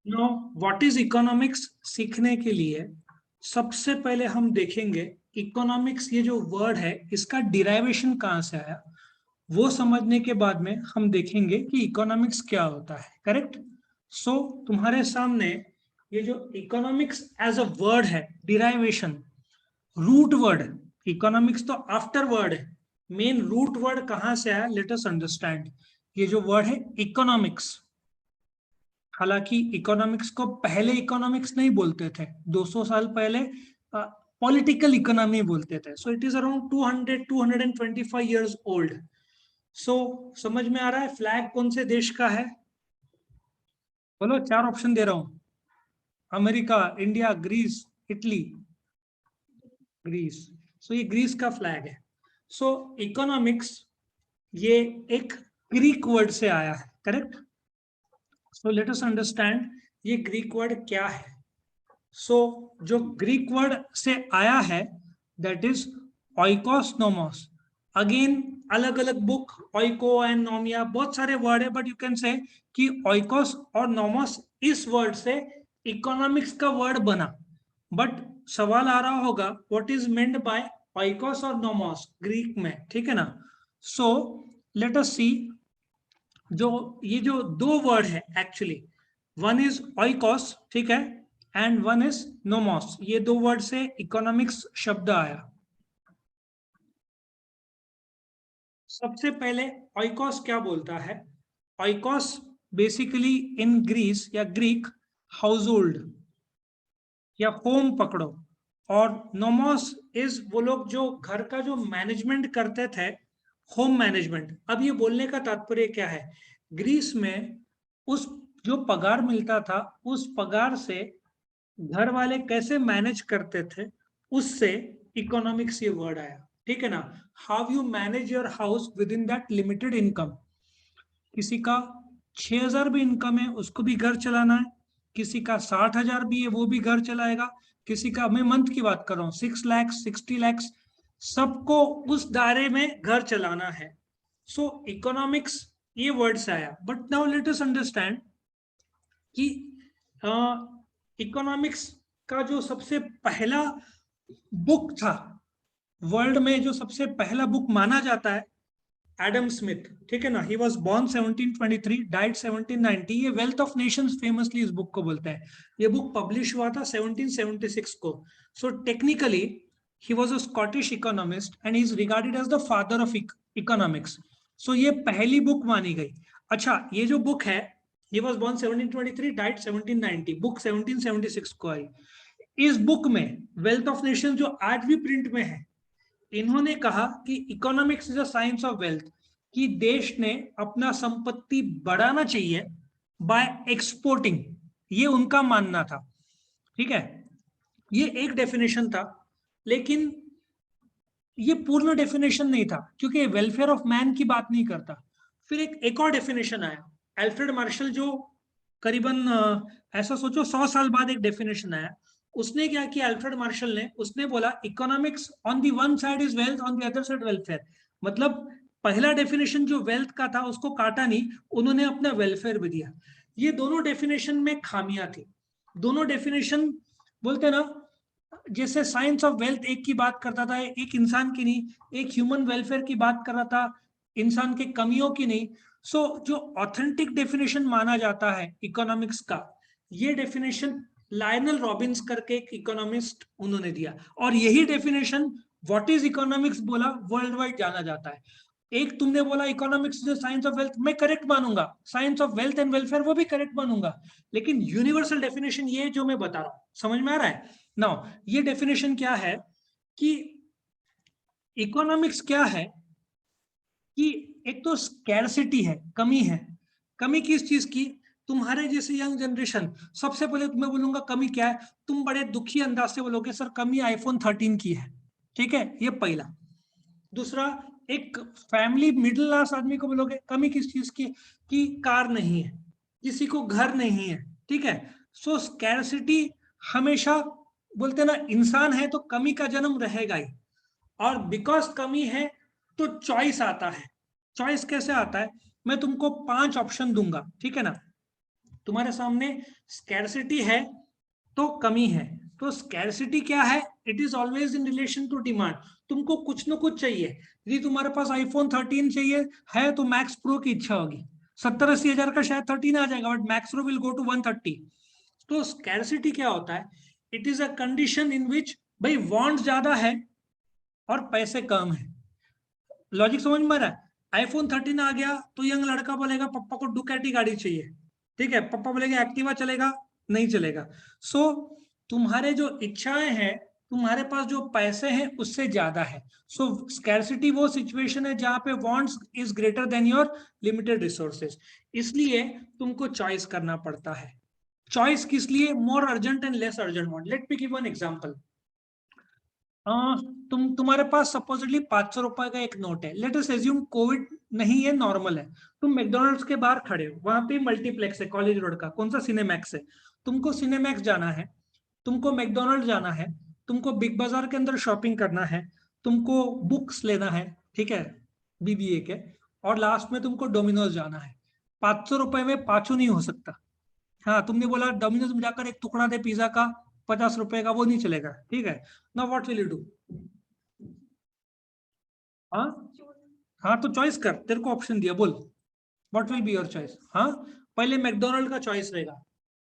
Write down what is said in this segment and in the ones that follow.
No, what is economics सीखने के लिए सबसे पहले हम देखेंगे इकोनॉमिक्स, ये जो वर्ड है इसका डिराइवेशन कहाँ से आया। वो समझने के बाद में हम देखेंगे कि इकोनॉमिक्स क्या होता है। करेक्ट। सो तुम्हारे सामने ये जो इकोनॉमिक्स एज अ वर्ड है, डिराइवेशन, रूट वर्ड, इकोनॉमिक्स तो आफ्टर वर्ड है, मेन रूट वर्ड कहाँ से आया, लेट अस अंडरस्टैंड। ये जो वर्ड है इकोनॉमिक्स, हालांकि इकोनॉमिक्स को पहले इकोनॉमिक्स नहीं बोलते थे, 200 साल पहले पॉलिटिकल इकोनॉमी बोलते थे। So it is around 225 years old. So समझ में आ रहा है फ्लैग कौन से देश का है? बोलो, चार ऑप्शन दे रहा हूं। America, India, Greece, Italy. Greece. So ये ग्रीस का फ्लैग है। सो इकोनॉमिक्स ये एक ग्रीक वर्ड से आया है। Correct. So let us understand ये ग्रीक वर्ड क्या है। सो जो ग्रीक वर्ड से आया है that is oikos nomos. Again अलग अलग बुक, ओइको एंड नोमिया, बहुत सारे वर्ड है, बट यू कैन से कि ओइकोस और नोमोस इस वर्ड से इकोनॉमिक्स का वर्ड बना। बट सवाल आ रहा होगा what is meant by oikos और नोमोस ग्रीक में, ठीक है ना। सो लेट अस सी, जो ये जो दो वर्ड है एक्चुअली, वन इज ओइकोस, ठीक है, एंड वन इज नोमोस। ये दो वर्ड से इकोनॉमिक्स शब्द आया। सबसे पहले ओइकोस क्या बोलता है? ओइकोस बेसिकली इन ग्रीस या ग्रीक हाउस होल्ड या होम पकड़ो, और नोमोस इज वो लोग जो घर का जो मैनेजमेंट करते थे, होम मैनेजमेंट। अब ये बोलने का तात्पर्य क्या है, ग्रीस में उस जो पगार मिलता था उस पगार से घर वाले कैसे मैनेज करते थे, उससे इकोनॉमिक्स ये वर्ड आया। ठीक है ना। How you manage your house with in that limited income. किसी का 6,000 भी इनकम है उसको भी घर चलाना है, किसी का 60,000 भी है वो भी घर चलाएगा, किसी का, मैं मंथ की बात कर रहा हूँ, 6 लाख, 60 लैक्स, सबको उस दायरे में घर चलाना है। सो इकोनॉमिक्स ये वर्ड से आया। But now let us understand कि इकोनॉमिक्स का जो सबसे पहला बुक था वर्ल्ड में, जो सबसे पहला बुक माना जाता है, एडम स्मिथ। ठीक है ना। He was born 1723, died 1790। ये वेल्थ ऑफ नेशंस फेमसली इस बुक को बोलते हैं। ये बुक पब्लिश हुआ था 1776 को। So technically he was a Scottish economist and he is regarded as the father of economics. So ये पहली बुक मानी गई। अच्छा, ये जो बुक है, ये वॉज बॉर्न 1723, डाइड 1790, बुक 1776 को आई। इस बुक में वेल्थ ऑफ नेशन जो आज भी प्रिंट में है, इन्होंने कहा कि economics is a science of wealth, कि देश ने अपना संपत्ति बढ़ाना चाहिए बाय एक्सपोर्टिंग। ये उनका मानना था। ठीक है। ये एक डेफिनेशन था, लेकिन ये पूर्ण डेफिनेशन नहीं था, क्योंकि ये वेलफेयर ऑफ मैन की बात नहीं करता। फिर एक और डेफिनेशन आया, एल्फ्रेड मार्शल, जो करीबन ऐसा सोचो 100 साल बाद एक डेफिनेशन आया। उसने क्या किया, अल्फ्रेड मार्शल ने, उसने बोला economics on the one side is wealth, on the other side welfare. मतलब पहला डेफिनेशन जो वेल्थ का था उसको काटा नहीं, उन्होंने अपना वेलफेयर भी दिया। ये दोनों डेफिनेशन में खामियां थी। दोनों डेफिनेशन, बोलते ना, जैसे साइंस ऑफ वेल्थ एक की बात करता था, एक इंसान की नहीं, एक ह्यूमन वेलफेयर की बात कर रहा था, इंसान के कमियों की नहीं। सो जो ऑथेंटिक डेफिनेशन माना जाता है इकोनॉमिक्स का, ये डेफिनेशन लायनल रॉबिन्स करके एक इकोनॉमिस्ट उन्होंने दिया, और यही डेफिनेशन व्हाट इज इकोनॉमिक्स बोला वर्ल्ड वाइड जाना जाता है। एक तुमने बोला economics is science of wealth, मैं करेक्ट मानूंगा, science of wealth and welfare वो भी करेक्ट मानूंगा, लेकिन यूनिवर्सल डेफिनेशन ये जो मैं बता रहा हूं, समझ में आ रहा है? नाउ ये डेफिनेशन क्या है कि इकोनॉमिक्स क्या है, कि एक तो स्कैरसिटी है, कमी है। कमी किस चीज की? तुम्हारे जैसे यंग जनरेशन, सबसे पहले तुम्हें बोलूंगा कमी क्या है, तुम बड़े दुखी अंदाज से बोलोगे सर कमी आईफोन 13 की है। ठीक है, ये पहला। दूसरा, एक फैमिली मिडिल क्लास आदमी को बोलोगे कमी किस चीज की, कि कार नहीं है, किसी को घर नहीं है। ठीक है। सो स्कैरसिटी हमेशा, बोलते ना, इंसान है तो कमी का जन्म रहेगा ही। और बिकॉज कमी है तो चॉइस आता है। चॉइस कैसे आता है? मैं तुमको 5 ऑप्शन दूंगा, ठीक है ना। तुम्हारे सामने स्कैरसिटी है तो कमी है। तो स्कैरसिटी क्या है? It is always in relation to demand. तुमको कुछ ना कुछ चाहिए। यदि तुम्हारे पास आईफोन 13 चाहिए है तो मैक्स प्रो की इच्छा होगी। 70-80 हजार का शायद 13 आ जाएगा, but max pro will go to 130। तो स्कैरसिटी क्या होता है? It is a condition in which भाई वांट ज्यादा है और पैसे कम है। लॉजिक समझ में आ रहा है? आईफोन 13 आ गया तो यंग लड़का बोलेगा पापा को डुकैटी गाड़ी चाहिए, ठीक है, पापा बोलेंगे एक्टिवा चलेगा, नहीं चलेगा। सो तुम्हारे जो इच्छाएं हैं, तुम्हारे पास जो पैसे हैं उससे ज्यादा है। सो स्कैरसिटी वो सिचुएशन है जहां पे wants is greater than your limited resources. इसलिए तुमको चॉइस करना पड़ता है। चॉइस किस लिए? मोर urgent and less urgent want. Let me give one example. तुम्हारे पास सपोजिटली 500 रुपए का एक नोट है। लेट अस एज्यूम कोविड नहीं है, नॉर्मल है। तुम मैकडोनल्ड्स के बाहर खड़े हो, वहां पे मल्टीप्लेक्स है कॉलेज रोड का, कौन सा? सिनेमैक्स है। तुमको सिनेमैक्स जाना है, तुमको मैकडोनल्ड जाना है, तुमको बिग बाजार के अंदर शॉपिंग करना है, तुमको बुक्स लेना है, ठीक है, बीबीए के, और लास्ट में तुमको डोमिनोज जाना है। 500 रुपए में पांचों नहीं हो सकता। हाँ, तुमने बोला डोमिनोज में जाकर एक टुकड़ा दे पिज्जा का, 50 रुपए का, वो नहीं चलेगा, ठीक है। Now what will you do? हाँ, हाँ, तो चॉइस कर, तेरे को ऑप्शन दिया, बोल what will be your choice. हाँ, पहले मैकडोनल्ड का चॉइस रहेगा,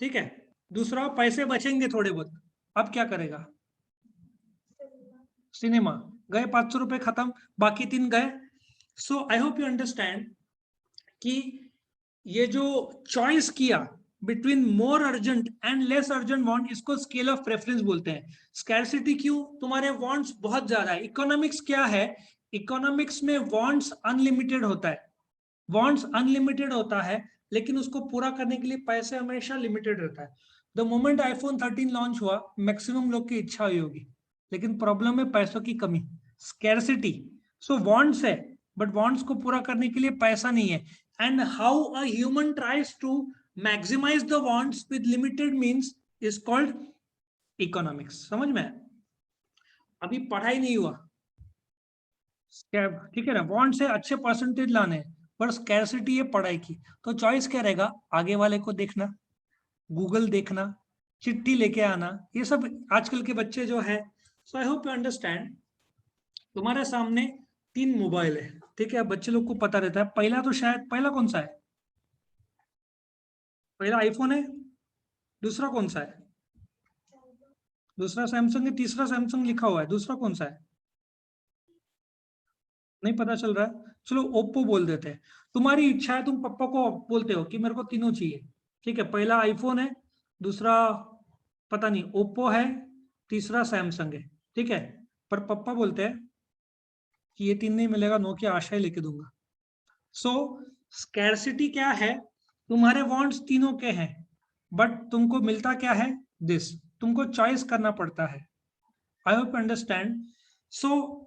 ठीक है। दूसरा, पैसे बचेंगे थोड़े बहुत, अब क्या करेगा? सिनेमा। गए 500 रुपए खत्म, बाकी 3 गए। सो आई होप यू अंडरस्टैंड कि ये जो चॉइस किया between more urgent and less urgent want, इसको स्केल ऑफ प्रेफरेंस बोलते हैं। स्कैरसिटी क्यों? तुम्हारे वांट्स बहुत ज्यादा है। इकोनॉमिक्स क्या है? इकोनॉमिक्स में वांट्स अनलिमिटेड होता है। वांट्स अनलिमिटेड होता है, लेकिन उसको पूरा करने के लिए पैसे हमेशा लिमिटेड रहता है। द मोमेंट आईफोन 13 लॉन्च हुआ, मैक्सिमम लोग की इच्छा हुई होगी, लेकिन प्रॉब्लम है पैसों की कमी, स्कैरसिटी। सो वांट्स है, बट वांट्स को पूरा करने के लिए पैसा नहीं है। And how a human tries to maximise the wants with limited means is called economics. समझ में? अभी पढ़ाई नहीं हुआ, ठीक है ना। वांट से अच्छे परसेंटेज लाने हैं, पर स्कैरसिटी है पढ़ाई की। तो चॉइस क्या रहेगा? आगे वाले को देखना, गूगल देखना, चिट्ठी लेके आना, ये सब आजकल के बच्चे जो है। सो आई होप यू अंडरस्टैंड। तुम्हारे सामने 3 मोबाइल है, ठीक है। बच्चे लोग को पता रहता है। पहला तो शायद, पहला कौन सा है? पहला आईफोन है। दूसरा कौन सा है? दूसरा सैमसंग है। तीसरा सैमसंग लिखा हुआ है, दूसरा कौन सा है? नहीं पता चल रहा है। चलो ओप्पो बोल देते हैं। तुम्हारी इच्छा है, तुम पापा को बोलते हो कि मेरे को तीनों चाहिए, ठीक है। पहला आईफोन है, दूसरा पता नहीं ओप्पो है, तीसरा सैमसंग है, ठीक है। पर पापा बोलते हैं कि ये 3 नहीं मिलेगा, नोकिया आशा ही लेके दूंगा। सो स्कैरसिटी क्या है? तुम्हारे वांट्स तीनों के हैं, बट तुमको मिलता क्या है? दिस। तुमको चॉइस करना पड़ता है। I hope understand. So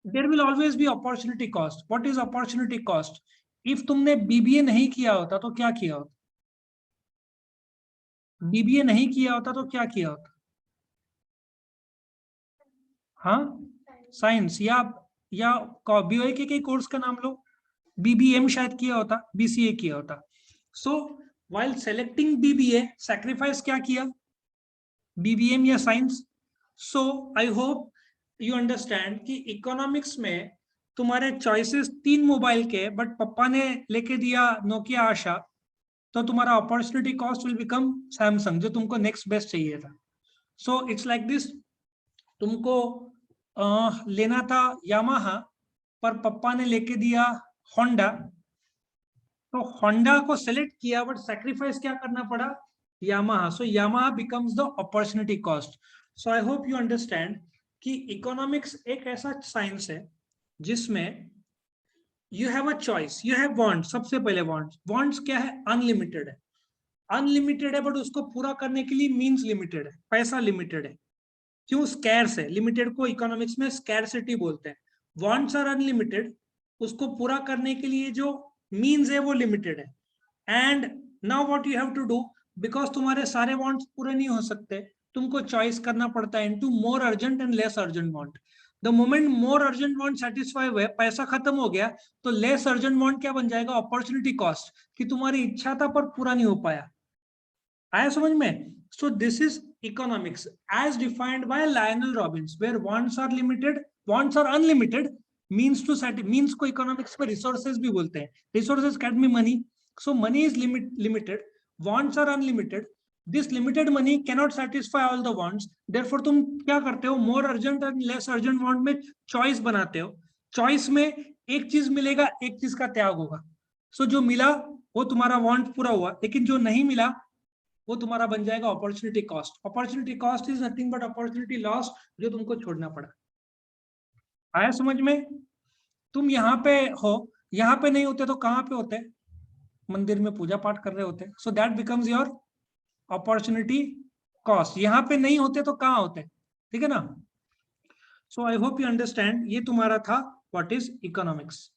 there will always be opportunity cost. What is opportunity cost? If तुमने बीबीए नहीं किया होता तो क्या किया होता? बीबीए नहीं किया होता तो क्या किया होता? हाँ, साइंस, या बीओए के कोर्स का नाम लो। बीबीएम शायद किया होता, बीसीए किया होता। सो व्हाइल सेलेक्टिंग बीबीए, सैक्रिफाइस क्या किया? बीबीएम या science? So I hope you understand कि इकोनॉमिक्स में तुम्हारे चॉइसेस 3 मोबाइल के, बट पापा ने लेके दिया नोकिया आशा, तो तुम्हारा opportunity cost will become Samsung, जो तुमको नेक्स्ट बेस्ट चाहिए था। So it's like this. तुमको लेना था यामाहा, पर पापा ने लेके दिया होंडा, तो होंडा को सेलेक्ट किया, बट सैक्रिफाइस क्या करना पड़ा? Yamaha. So Yamaha becomes the opportunity cost. So I hope you understand कि इकोनॉमिक्स एक ऐसा साइंस है जिसमें you have a choice, you have want. सबसे पहले वांट्स क्या है? अनलिमिटेड है। अनलिमिटेड है, बट उसको पूरा करने के लिए मींस लिमिटेड है, पैसा लिमिटेड है। क्यों? स्कैर्स है। लिमिटेड को इकोनॉमिक्स में स्कैरसिटी बोलते हैं। वांट्स आर अनलिमिटेड, उसको पूरा करने के लिए जो मींस है वो लिमिटेड है। And now what you have to do, because तुम्हारे सारे वांट्स पूरे नहीं हो सकते, तुमको चॉइस करना पड़ता है into more urgent and less urgent want. The moment more urgent want satisfy हुए, पैसा खत्म हो गया, तो लेस अर्जेंट वांट क्या बन जाएगा? अपॉर्चुनिटी कॉस्ट, कि तुम्हारी इच्छा था पर पूरा नहीं हो पाया। आया समझ में? So this is economics as defined by Lionel Robbins, where wants are limited, wants are unlimited, means to means को इकोनॉमिक्स में रिसोर्सेज भी बोलते हैं। Resources can be money, so money is limited, wants are unlimited, this limited money cannot satisfy all the wants, therefore तुम क्या करते हो? More urgent and less urgent want में चॉइस बनाते हो। चॉइस में एक चीज मिलेगा, एक चीज का त्याग होगा। सो जो मिला वो तुम्हारा वांट पूरा हुआ, लेकिन जो नहीं मिला वो तुम्हारा बन जाएगा opportunity cost. Opportunity cost is nothing but opportunity loss, जो तुमको छोड़ना पड़ा। आया समझ में? तुम यहाँ पे हो, यहाँ पे नहीं होते तो कहाँ पे होते? मंदिर में पूजा पाठ कर रहे होते। So that becomes your opportunity cost. यहाँ पे नहीं होते तो कहाँ होते? ठीक है ना? सो आई होप यू अंडरस्टैंड। ये तुम्हारा था व्हाट इज इकोनॉमिक्स।